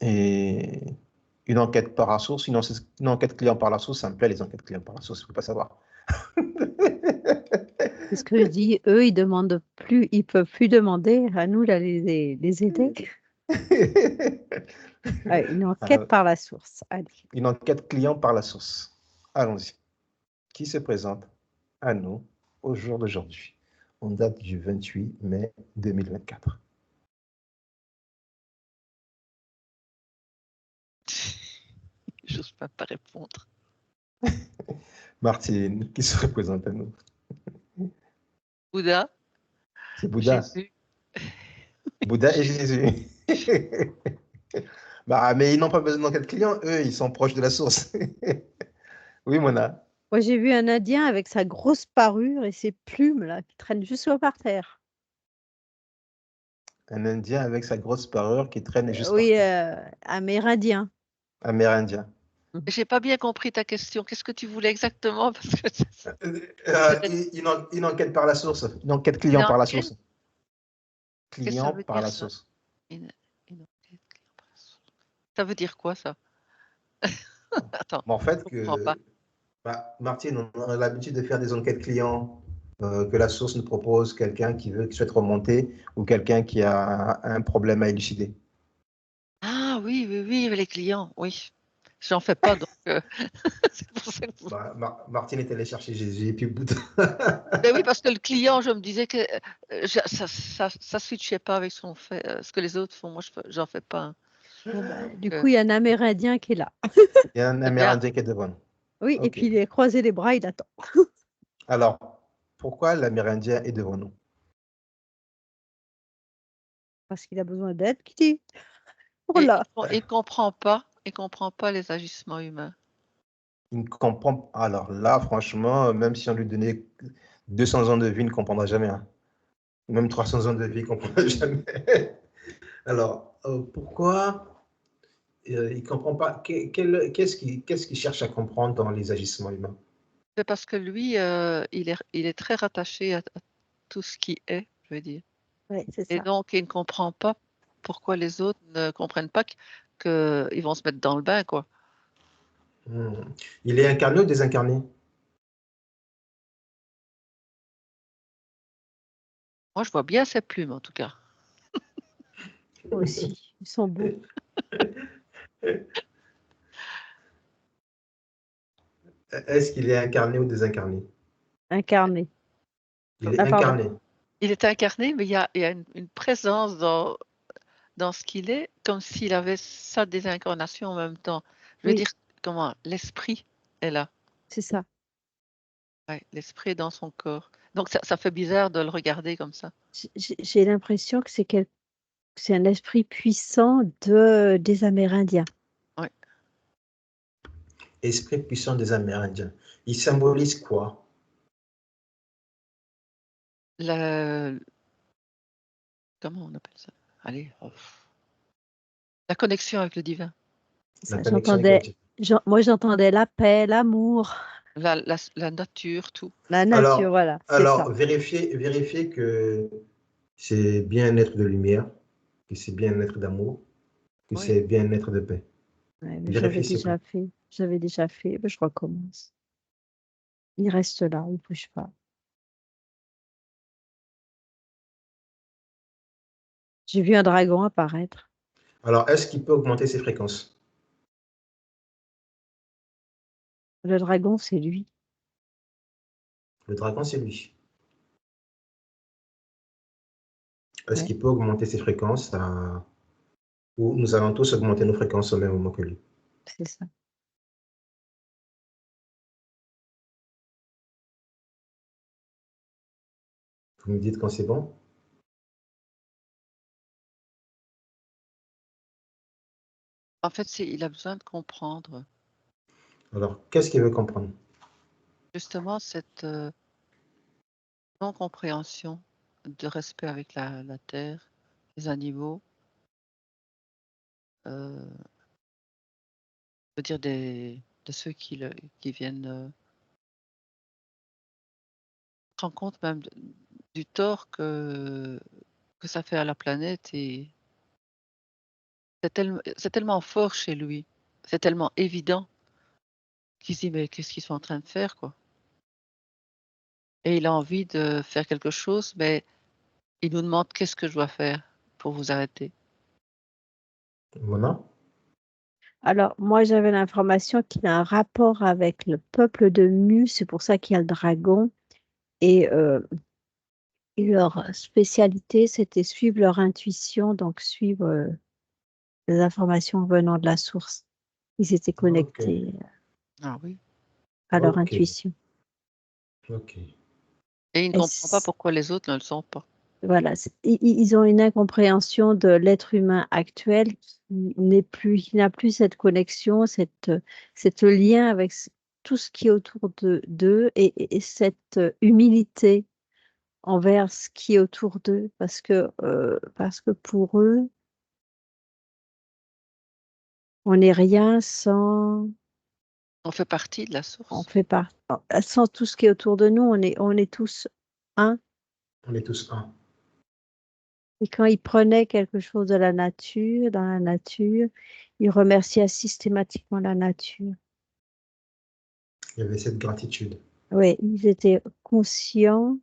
Et une enquête par la source, une enquête client par la source, ça me plaît, les enquêtes clients par la source, il ne faut pas savoir. C'est ce que je dis. Eux, ils demandent plus, ils peuvent plus demander à nous d'aller les aider. Ouais, une enquête Alors, par la source. Allez. une enquête client par la source. Allons-y. Qui se présente à nous au jour d'aujourd'hui? On date du 28 mai 2024. J'ose pas répondre. Martine, qui se représente à nous? Bouddha, C'est Bouddha. Jésus. Bouddha et Jésus. Bah, mais ils n'ont pas besoin d'enquête client, eux, ils sont proches de la source. Oui, Mona. Moi, j'ai vu un Indien avec sa grosse parure et ses plumes là qui traînent juste par terre. Un Indien avec sa grosse parure qui traîne juste par Oui, terre. amérindien. Amérindien. J'ai pas bien compris ta question. Qu'est-ce que tu voulais exactement? Parce que Une enquête par la source. Une enquête une client par la enquête, source. qu'est-ce que ça Client veut par dire la ça? source. Une enquête client par la source. Ça veut dire quoi ça? Attends, Mais en fait, je comprends pas. Martine, on a l'habitude de faire des enquêtes clients que la source nous propose, quelqu'un qui souhaite remonter ou quelqu'un qui a un problème à élucider. Ah oui, oui, oui, les clients, oui. J'en fais pas, donc c'est pour ça que vous... Martine est allée chercher Jésus et puis Bouddha. Ben oui, parce que le client, je me disais que ça switchait pas avec ce que les autres font. Moi, j'en fais pas. Hein. Bon, bah, du Euh, coup, il y a un Amérindien qui est là. Il y a un c'est bien. Amérindien qui est devant nous. Oui, et OK. puis il est croisé les bras, il attend. Alors, pourquoi l'Amérindien est devant nous? Parce qu'il a besoin d'aide, qui dit. Oh Et là, il comprend pas les agissements humains. Il ne comprend. Alors là, franchement, même si on lui donnait 200 ans de vie, il ne comprendra jamais. Hein. Même 300 ans de vie, il ne comprendra jamais. Alors, pourquoi il ne comprend pas? Qu'est-ce qu'il cherche à comprendre dans les agissements humains? C'est parce que lui, il est très rattaché à tout ce qui est, je veux dire. ouais, c'est Et ça. donc, il ne comprend pas pourquoi les autres ne comprennent pas qu'ils vont se mettre dans le bain, quoi. Il est incarné ou désincarné? Moi, je vois bien ses plumes, en tout cas. Moi aussi, ils sont beaux. Est-ce qu'il est incarné ou désincarné? Incarnés. Il est Ah, pardon. incarné. Il est incarné, mais il y a une présence dans ce qu'il est, comme s'il avait sa désincarnation en même temps. Je veux Oui, dire, comment, l'esprit est là. c'est ça. Ouais, l'esprit est dans son corps. Donc, ça fait bizarre de le regarder comme ça. J'ai l'impression que c'est un esprit puissant des Amérindiens. Ouais. Esprit puissant des Amérindiens. Il symbolise quoi? La, comment on appelle ça? Allez, la connexion avec le divin. La Ça, connexion avec le Dieu. moi, j'entendais la paix, l'amour, La nature, tout. la nature, Alors, voilà, c'est ça. alors vérifiez que c'est bien un être de lumière, que c'est bien un être d'amour, que Oui. c'est bien un être de paix. Ouais, mais Vérifiez, s'il vous plaît. j'avais déjà fait, ben, je recommence. Il reste là, il ne bouge pas. J'ai vu un dragon apparaître. Alors, est-ce qu'il peut augmenter ses fréquences? Le dragon, c'est lui. Le dragon, c'est lui. Est-ce Ouais, qu'il peut augmenter ses fréquences ou nous allons tous augmenter nos fréquences au même moment que lui? c'est ça. Vous me dites quand c'est bon? En fait, il a besoin de comprendre Alors, qu'est-ce qu'il veut comprendre? justement cette non-compréhension de respect avec la terre, les animaux, je veux dire de ceux qui viennent se rendre compte même du tort que ça fait à la planète et c'est tellement fort chez lui, c'est tellement évident qu'il se dit: «Mais qu'est-ce qu'ils sont en train de faire, quoi?» Et il a envie de faire quelque chose, mais il nous demande: «Qu'est-ce que je dois faire pour vous arrêter?» Mona? Alors, moi, j'avais l'information qu'il a un rapport avec le peuple de Mu, c'est pour ça qu'il y a le dragon. Et leur spécialité, c'était suivre leur intuition, donc suivre les informations venant de la source. Ils étaient Ok, connectés Ah oui. à leur ok, intuition. ok. Et il ne Et comprend pas pourquoi les autres ne le sont pas. voilà, ils ont une incompréhension de l'être humain actuel qui n'a plus cette connexion, cette lien avec tout ce qui est autour d'eux et cette humilité envers ce qui est autour d'eux, parce que pour eux, on n'est rien sans, On fait partie de la on source. fait pas, sans tout ce qui est autour de nous, on est tous un. On est tous un. Et quand ils prenaient quelque chose de la nature, dans la nature, ils remerciaient systématiquement la nature. Il y avait cette gratitude. Oui, ils étaient conscients.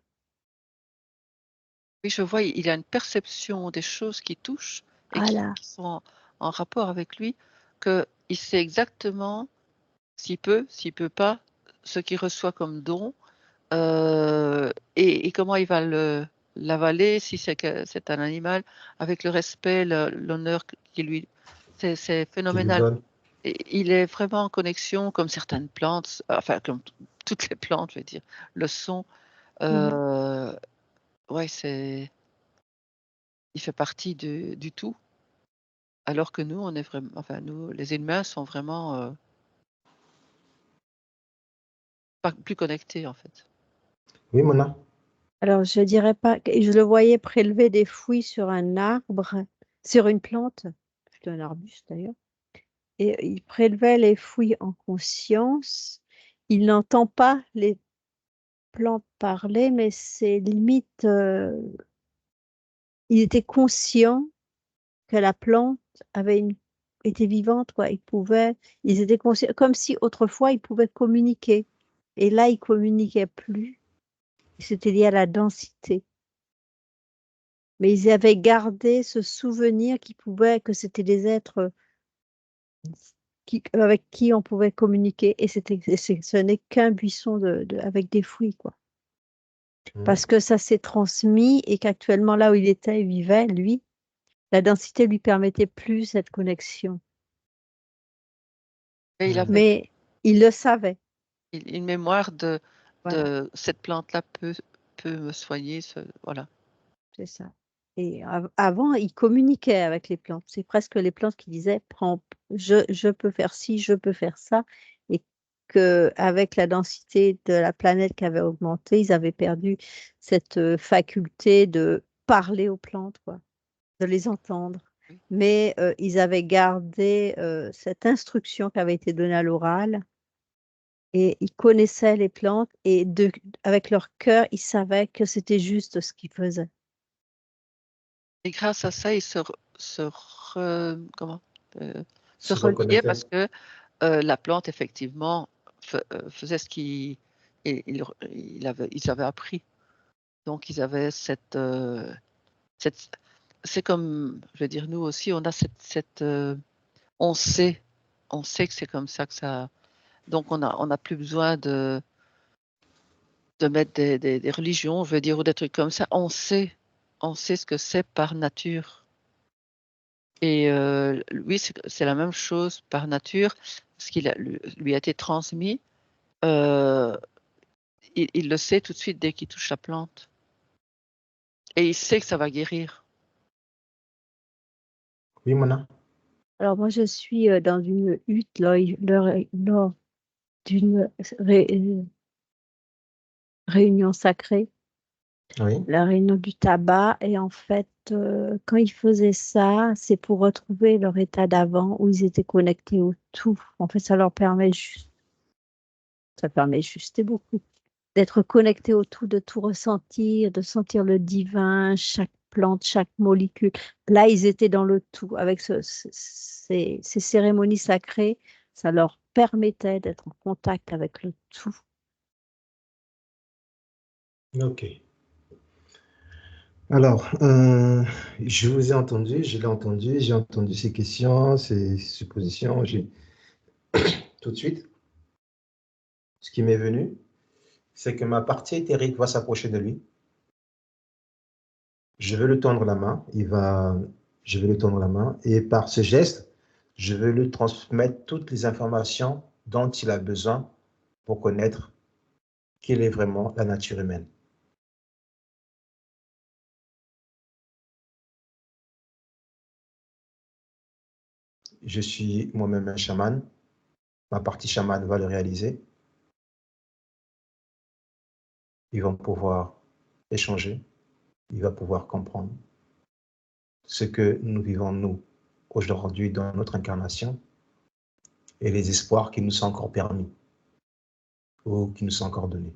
Oui, je vois, il a une perception des choses qui touchent et Voilà, qui sont en rapport avec lui, qu'il sait exactement s'il peut pas, ce qu'il reçoit comme don, et comment il va l'avaler, si c'est un animal, avec le respect, l'honneur qui lui c'est Qui lui phénoménal. donne. Et il est vraiment en connexion comme certaines plantes, enfin comme toutes les plantes, je vais dire, le sont. mm, Heu, ouais, il fait partie du tout, alors que nous, on est vraiment enfin nous, les humains sont vraiment, pas plus connectés, en fait. Oui, Mona? alors je dirais pas, je le voyais prélever des fruits sur un arbre, sur une plante, plutôt un arbuste d'ailleurs, et il prélevait les fruits en conscience. Il n'entend pas les plantes parler, mais c'est limite, il était conscient que la plante avait était vivante, quoi. Ils étaient conscients, comme si autrefois ils pouvaient communiquer. Et là, ils communiquaient plus. C'était lié à la densité. Mais ils avaient gardé ce souvenir que c'était des êtres avec qui on pouvait communiquer. Et ce n'est qu'un buisson avec des fruits, quoi. Mm. Parce que ça s'est transmis et qu'actuellement, là où il était, il vivait, lui, la densité lui permettait plus cette connexion. Et il avait Mais il le savait. une mémoire Voilà, de cette plante-là peut me soigner, voilà. c'est ça. Et avant, il communiquait avec les plantes. C'est presque les plantes qui disaient, je peux faire ci, je peux faire ça. Et qu'avec la densité de la planète qui avait augmenté, ils avaient perdu cette faculté de parler aux plantes, quoi, de les entendre. Oui. Mais ils avaient gardé cette instruction qui avait été donnée à l'oral. Et ils connaissaient les plantes et avec leur cœur, ils savaient que c'était juste ce qu'ils faisaient. Et grâce à ça, il se comment? Heu, se Se reliait reconnecter. parce que, la plante effectivement faisait ce qu'il et ils avaient appris. Donc ils avaient cette c'est comme je vais dire nous aussi, on a on sait on sait que c'est comme ça que ça donc on a plus besoin de mettre des religions, je veux dire, ou des trucs comme ça. On sait ce que c'est par nature et lui, c'est la même chose par nature, ce qu'il a lui a été transmis, heu, il le sait tout de suite dès qu'il touche la plante et il sait que ça va guérir. Oui, Mona? Alors moi, je suis dans une hutte lors d'une réunion sacrée, Oui. la réunion du tabac. Et en fait, quand ils faisaient ça, c'est pour retrouver leur état d'avant où ils étaient connectés au tout. En fait, ça permet juste et beaucoup d'être connecté au tout, de tout ressentir, de sentir le divin, chaque plante, chaque molécule. Là, ils étaient dans le tout. Avec ces cérémonies sacrées, ça leur permettait d'être en contact avec le tout. Ok. Alors, je vous ai entendu, je l'ai entendu, j'ai entendu ces questions, ces suppositions. Tout de suite, ce qui m'est venu, c'est que ma partie éthérique va s'approcher de lui. Je vais lui tendre la main, je vais lui tendre la main, et par ce geste, je vais lui transmettre toutes les informations dont il a besoin pour connaître quelle est vraiment la nature humaine. Je suis moi-même un chaman, ma partie chamane va le réaliser. Ils vont pouvoir échanger, il va pouvoir comprendre ce que nous vivons, nous, aujourd'hui dans notre incarnation, et les espoirs qui nous sont encore permis ou qui nous sont encore donnés.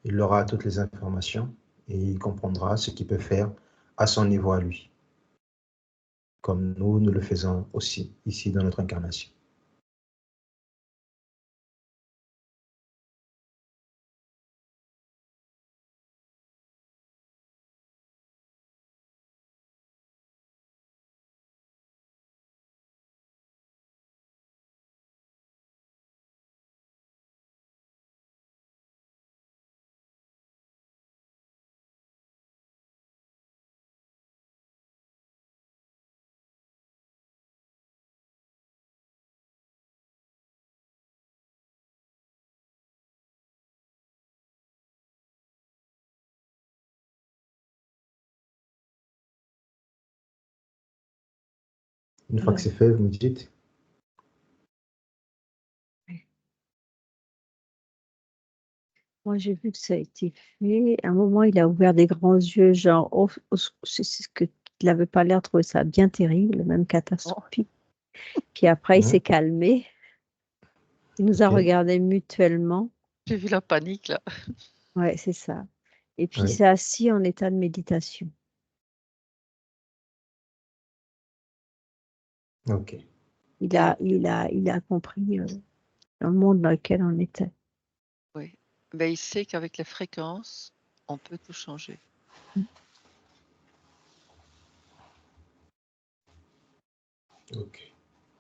Il aura toutes les informations et il comprendra ce qu'il peut faire à son niveau à lui, comme nous le faisons aussi ici dans notre incarnation. Une fois que c'est fait, vous me dites. Moi, j'ai vu que ça a été fait. À un moment, il a ouvert des grands yeux, genre, c'est ce que il n'avait pas l'air de trouver ça bien terrible, même catastrophique. Puis après, il s'est calmé. Il nous a regardés mutuellement. J'ai vu la panique là. Ouais, c'est ça. Et puis, il Oui. s'est assis en état de méditation. Ok. Il a compris le monde dans lequel on était. Oui. Mais il sait qu'avec les fréquences, on peut tout changer. Ok.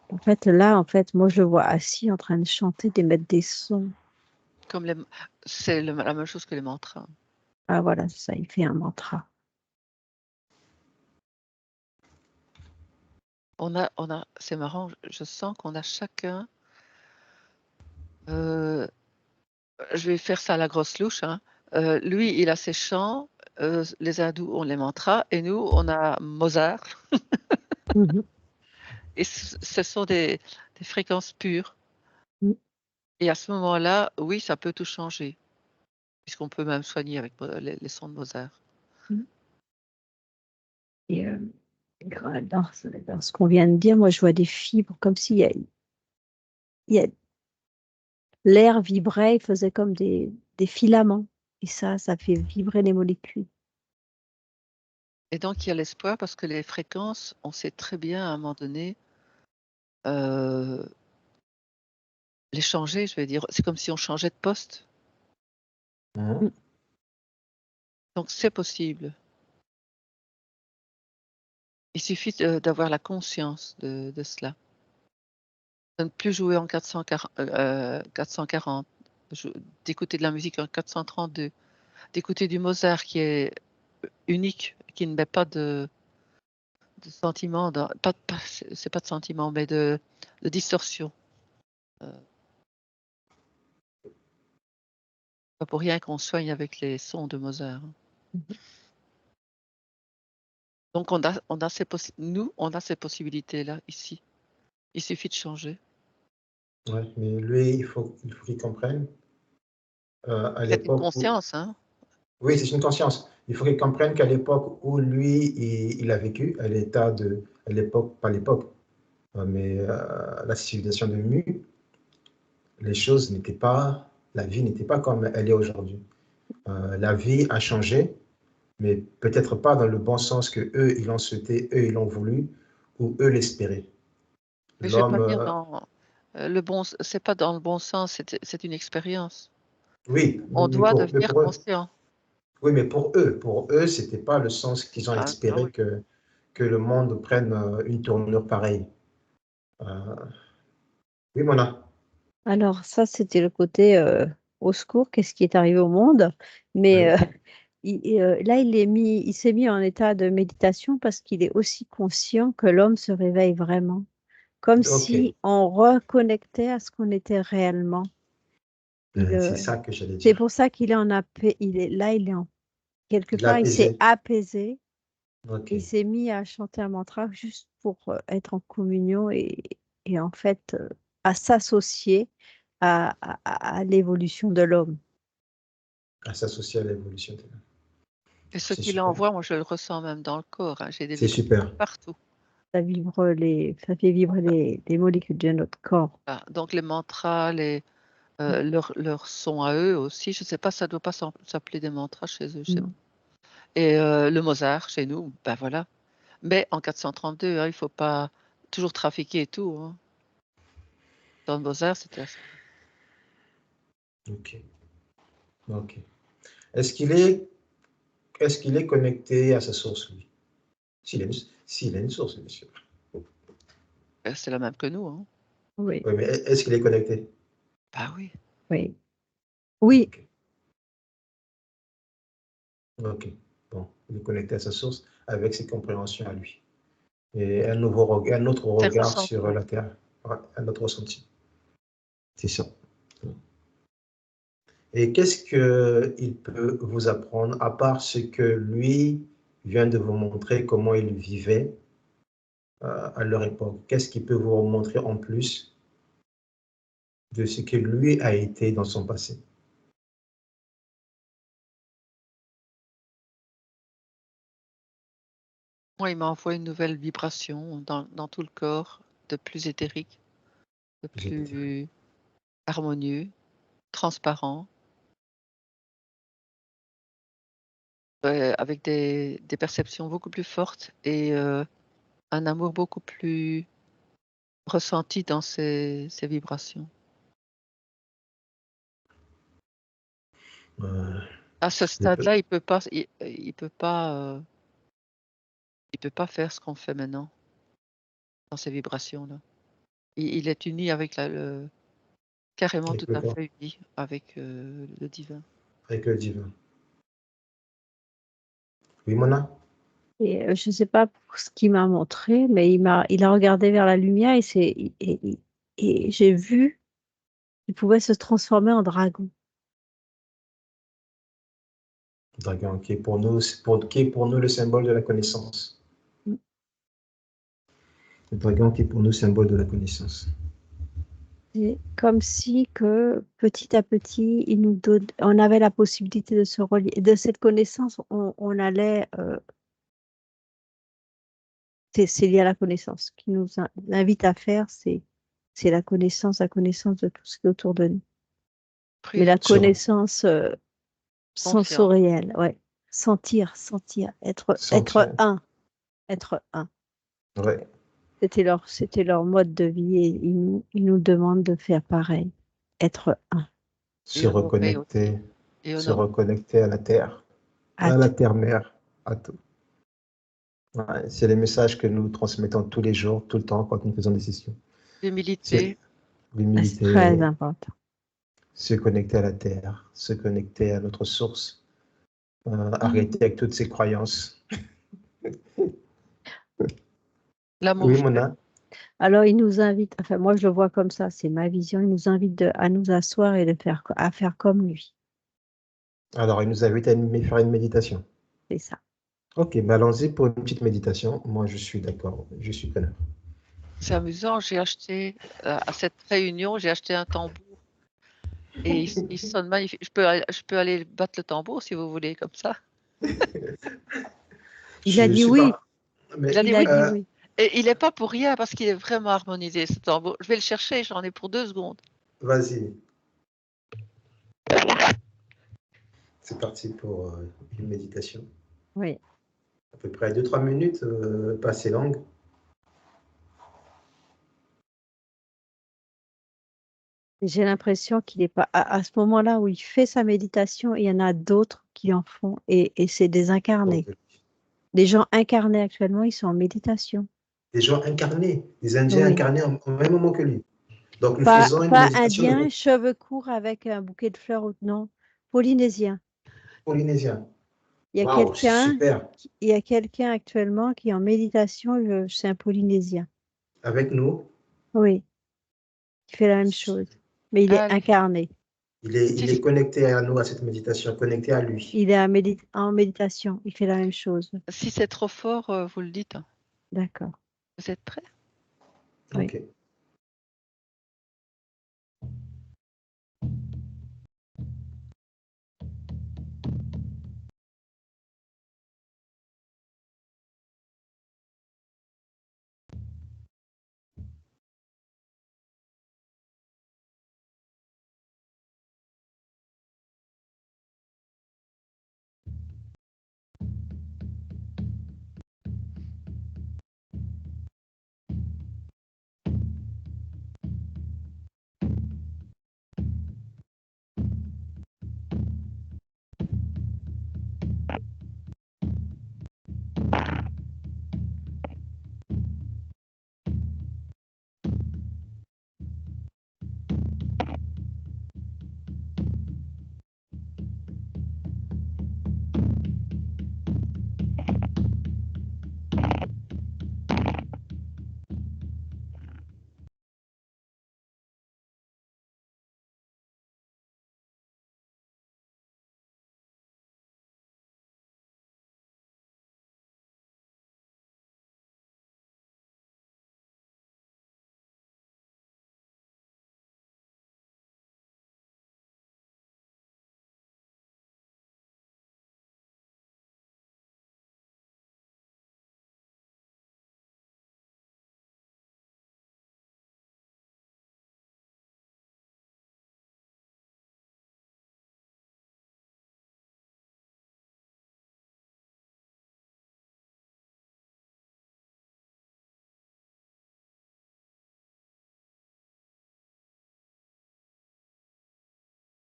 En fait, là, moi, je le vois assis en train de chanter, d'émettre des sons. Comme c'est la même chose que les mantras. Ah, voilà, c'est ça, il fait un mantra. C'est marrant, je sens qu'on a chacun, je vais faire ça à la grosse louche, hein. Lui, il a ses chants, les hindous ont les mantras, et nous, on a Mozart. Mhm. Et ce sont des fréquences pures. Mm. Et à ce moment-là, oui, ça peut tout changer, puisqu'on peut même soigner avec les sons de Mozart. Mm. Et dans ce qu'on vient de dire, moi, je vois des fibres, comme s'il y a l'air vibrait, il faisait comme des filaments. Et ça fait vibrer les molécules. Et donc, il y a l'espoir parce que les fréquences, on sait très bien à un moment donné, les changer, je vais dire. C'est comme si on changeait de poste. Mhm. Donc, c'est possible. Il suffit d'avoir la conscience de cela. De ne plus jouer en 440, d'écouter de la musique en 432, d'écouter du Mozart qui est unique, qui ne met pas de sentiment, c'est pas de sentiment, mais de distorsion. Pas pour rien qu'on soigne avec les sons de Mozart. Mhm. Donc on a nous, on a ces possibilités-là ici. Il suffit de changer. Ouais, mais lui, il faut qu'il comprenne à C'est une l'époque où... conscience, hein. Oui, c'est une conscience. Il faut qu'il comprenne qu'à l'époque où lui, il a vécu, à l'état à l'époque, pas l'époque, mais la civilisation de Mu, les choses n'étaient pas, la vie n'était pas comme elle est aujourd'hui. La vie a changé, mais peut-être pas dans le bon sens que eux, ils l'ont souhaité, eux, ils l'ont voulu, ou eux l'espéraient. Mais je vais pas L'homme, dire dans le bon, c'est pas dans le bon sens, c'est une expérience. oui, On mais doit pour, mais devenir pour eux, conscient. oui, mais pour eux, c'était pas le sens qu'ils ont Ah, ça espéré oui. que le monde prenne une tournure pareille. Euh, oui, Mona. Alors ça, c'était le côté au secours, qu'est-ce qui est arrivé au monde? Mais Oui. là, il s'est mis en état de méditation parce qu'il est aussi conscient que l'homme se réveille vraiment, comme Ok. si on reconnectait à ce qu'on était réellement. C'est ça que j'allais C'est dire. pour ça qu'il est en paix. Il est en quelque Il a part, il s'est apaisé. apaisé. Ok. Il s'est mis à chanter un mantra juste pour être en communion et en fait à s'associer à l'évolution de l'homme. À s'associer à l'évolution. Et ce C'est qu'il super. envoie, moi je le ressens même dans le corps, hein. J'ai des C'est vibrations super. partout. Ça fait vibrer les molécules de notre corps. Ah, donc les mantras, leur son à eux aussi, je sais pas, ça doit pas s'appeler des mantras chez eux, je sais pas. Non. Et le Mozart chez nous, ben voilà. Mais en 432, hein, il faut pas toujours trafiquer et tout, hein. Dans le Mozart, c'était assez. Ok. Ok. Est-ce qu'il est, est-ce qu'il est connecté à sa source, lui? S'il a une source, bien sûr. C'est la même que nous, hein. Oui, Oui, mais est-ce qu'il est connecté? Bah oui. oui, oui. Ok. Ok. Bon, il est connecté à sa source avec ses compréhensions à lui. Et un autre C'est regard sur ressenti. la Terre. Ouais, un autre ressenti. C'est ça. Et qu'est-ce qu'il peut vous apprendre, à part ce que lui vient de vous montrer, comment il vivait à leur époque? Qu'est-ce qu'il peut vous montrer en plus de ce que lui a été dans son passé? Moi, il m'envoie une nouvelle vibration dans tout le corps, de plus éthérique, de J'ai été- plus harmonieux, transparent, avec des perceptions beaucoup plus fortes et un amour beaucoup plus ressenti dans ces vibrations. euh, À ce je peux- stade-là, il peut pas faire ce qu'on fait maintenant dans ces vibrations-là. Il est uni avec carrément je tout peux à pas, fait uni avec le divin. avec le divin. Oui, Mona? Et je ne sais pas pour ce qu'il m'a montré, mais il a regardé vers la lumière et j'ai vu qu'il pouvait se transformer en dragon. Dragon, qui est pour nous, qui est pour nous le symbole de la connaissance. Le dragon qui est pour nous symbole de la connaissance. C'est comme si que petit à petit, on avait la possibilité de se relier. De cette connaissance, on allait. C'est lié à la connaissance. Ce qui nous invite à faire, c'est la connaissance de tout ce qui est autour de nous. Mais Prise la de connaissance conscience. sensorielle, ouais. Sentir, être Sentir. un, être un. Ouais. C'était leur mode de vie et ils nous demandent de faire pareil, être un. Et honorer aussi. Et Se honorer. reconnecter À à la tout. terre-mère, à tout. Ouais, c'est les messages que nous transmettons tous les jours, tout le temps, quand nous faisons des sessions. C'est L'humilité. C'est très l'humilité, important. se connecter à la terre, se connecter à notre source, Mm. arrêter avec toutes ces croyances. L'amour Oui, vrai. Mona? Alors, il nous invite, enfin, moi je le vois comme ça, c'est ma vision, il nous invite à nous asseoir et à faire comme lui. Alors, il nous invite à faire une méditation. C'est ça. Ok, mais allons-y pour une petite méditation. Moi, je suis d'accord, je suis preneur. C'est amusant, j'ai acheté, à cette réunion, j'ai acheté un tambour et il sonne magnifique. Je peux aller battre le tambour si vous voulez comme ça. Il a Je dit suis oui, pas. Il a Mais dit il a oui? dit oui. Et il n'est pas pour rien parce qu'il est vraiment harmonisé, ce tambour. Je vais le chercher, j'en ai pour 2 secondes. Vas-y. C'est parti pour une méditation. Oui. À peu près 2-3 minutes, pas assez longue. J'ai l'impression qu'il n'est pas à ce moment-là où il fait sa méditation, il y en a d'autres qui en font et c'est des incarnés. Des gens incarnés actuellement, ils sont en méditation. Des gens incarnés, des Indiens Oui. incarnés au même moment que lui. Donc, nous Pas faisons une méditation indien, cheveux courts avec un bouquet de fleurs, non, polynésien. polynésien. Il y a Waouh, quelqu'un, super. il y a quelqu'un actuellement qui est en méditation, c'est un polynésien. Avec nous. Oui, qui fait la même chose, mais il est Ah oui. incarné. Il est connecté à nous, à cette méditation, connecté à lui. Il est en méditation, il fait la même chose. Si c'est trop fort, vous le dites. D'accord. Vous êtes prêts? Oui. Ok.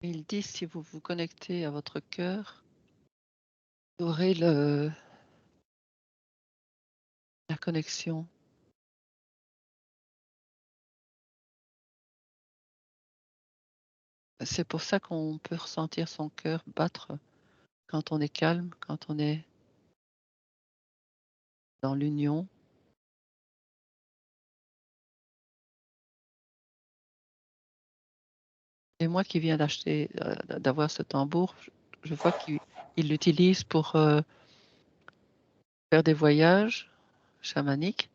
Il dit si vous vous connectez à votre cœur, vous aurez la connexion. C'est pour ça qu'on peut ressentir son cœur battre quand on est calme, quand on est dans l'union. Et moi qui viens d'avoir ce tambour, je vois qu'il l'utilise pour faire des voyages chamaniques,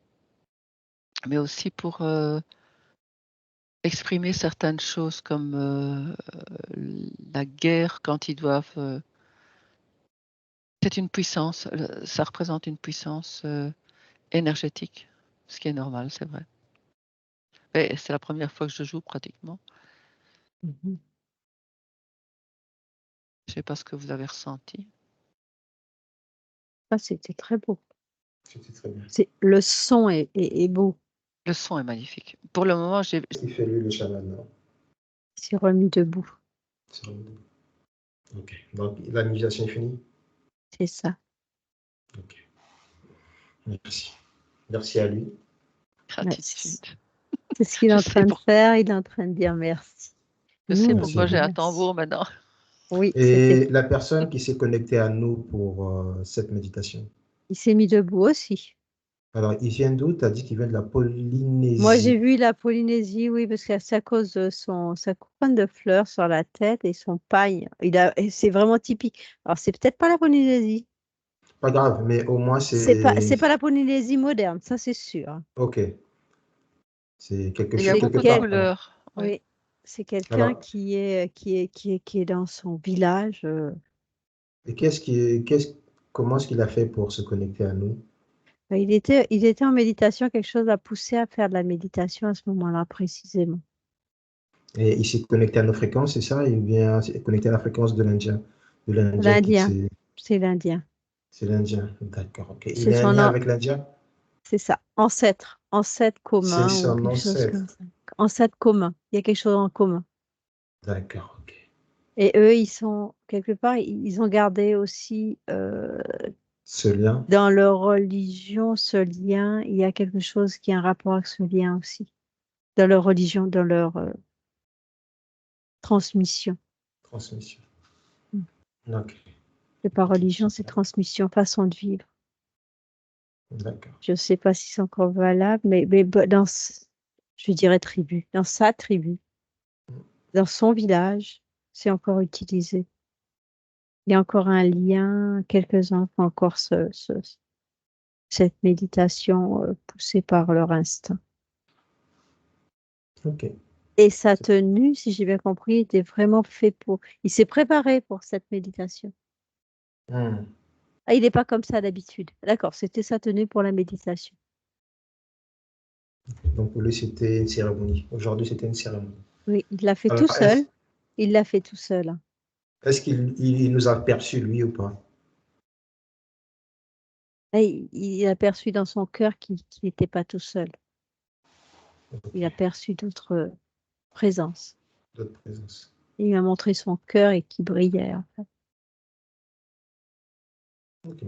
mais aussi pour exprimer certaines choses comme la guerre quand ils doivent. C'est une puissance, ça représente une puissance énergétique, ce qui est normal, c'est vrai. Et c'est la première fois que je joue pratiquement. Mhm. Je ne sais pas ce que vous avez ressenti. Ça, c'était très beau. C'était très bien. Le son est beau. Le son est magnifique. Pour le moment, j'ai. Qu'est-ce qu'il fait lui, le chaman, là? Il s'est remis debout. Ok. Donc, la méditation est finie? C'est ça. Ok. Merci. Merci à lui. Gratitude. C'est ce qu'il est Je en sais train de pour- faire. Il est en train de dire merci. Je sais Nous, pourquoi j'ai un merci. tambour maintenant. Oui, Et la personne qui s'est connectée à nous pour cette méditation, il s'est mis debout aussi. alors, il vient d'où? Tu as dit qu'il vient de la Polynésie. Moi, j'ai vu la Polynésie, oui, parce que c'est à cause de sa couronne de fleurs sur la tête et son paille. C'est vraiment typique. Alors, c'est peut-être pas la Polynésie. Pas grave, mais au moins, C'est c'est... pas la Polynésie moderne, ça c'est sûr. Ok. C'est quelque Il y a chose, quelque beaucoup de part. couleurs. Oui. Oui, c'est quelqu'un Alors, qui est dans son village. et comment est-ce qu'il a fait pour se connecter à nous? Il était en méditation, quelque chose l'a poussé à faire de la méditation à ce moment-là précisément. Et il s'est connecté à nos fréquences, c'est ça? Il vient connecter à la fréquence de l'Indien. De l'Indien L'Indien, c'est l'Indien. c'est l'Indien. D'accord, ok. Il C'est est un son lien avec l'Indien? c'est ça, ancêtre C'est commun ou son quelque chose comme ancêtre. ça. Ancêtre commun, il y a quelque chose en commun. D'accord, ok. Et eux, ils sont, quelque part, ils ont gardé aussi Ce lien. dans leur religion ce lien. Il y a quelque chose qui a un rapport avec ce lien aussi. Dans leur religion, dans leur transmission. Transmission. Mm. Ok. C'est pas Ok, religion, c'est super. transmission, façon de vivre. D'accord. Je ne sais pas si c'est encore valable, mais dans, je dirais tribu, dans sa tribu, dans son village, c'est encore utilisé. Il y a encore un lien, quelques-uns font encore cette méditation poussée par leur instinct. Ok. Et sa tenue, si j'ai bien compris, était vraiment fait pour... Il s'est préparé pour cette méditation. Hmm. Ah, il n'est pas comme ça d'habitude. D'accord, c'était sa tenue pour la méditation. Donc pour lui, c'était une cérémonie. Aujourd'hui, c'était une cérémonie. Oui, il l'a fait Alors, tout seul. Il l'a fait tout seul. est-ce qu'il nous a perçus, lui, ou pas? Et il a perçu dans son cœur qu'il n'était pas tout seul. Il a perçu d'autres présences. D'autres présences. Il lui a montré son cœur et qui brillait. En fait. Ok.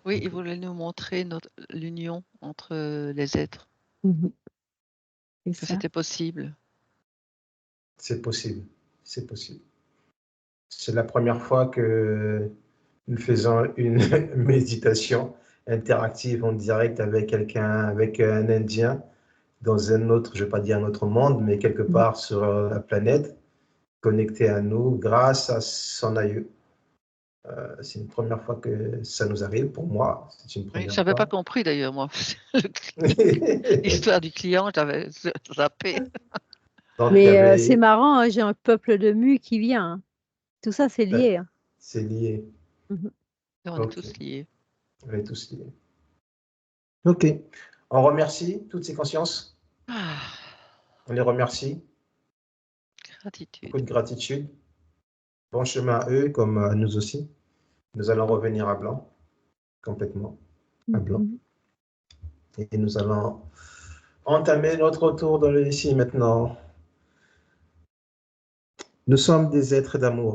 Oui, Ok. il voulait nous montrer l'union entre les êtres, Mhm. C'est que ça. c'était possible. C'est possible. C'est possible. C'est la première fois que nous faisons une méditation interactive en direct avec quelqu'un, avec un Indien dans un autre, je ne vais pas dire un autre monde, mais quelque Mhm. part sur la planète, connecté à nous grâce à son aïeux. C'est une première fois que ça nous arrive. Pour moi, c'est une Oui, je première n'avais pas fois. compris d'ailleurs, moi. L'histoire du client, j'avais zappé. Donc, il y Mais c'est avait. marrant, hein, j'ai un peuple de mus qui vient. Hein. Tout ça, c'est lié. Hein. C'est lié. Mhm. On est Ok. tous liés. On est tous liés. Ok. On remercie toutes ces consciences. Ah, On les remercie. Beaucoup gratitude. de gratitude. Bon chemin à eux comme à nous aussi. Nous allons revenir à blanc, complètement à blanc. Mhm. Et nous allons entamer notre retour dans le ici et maintenant. Nous sommes des êtres d'amour.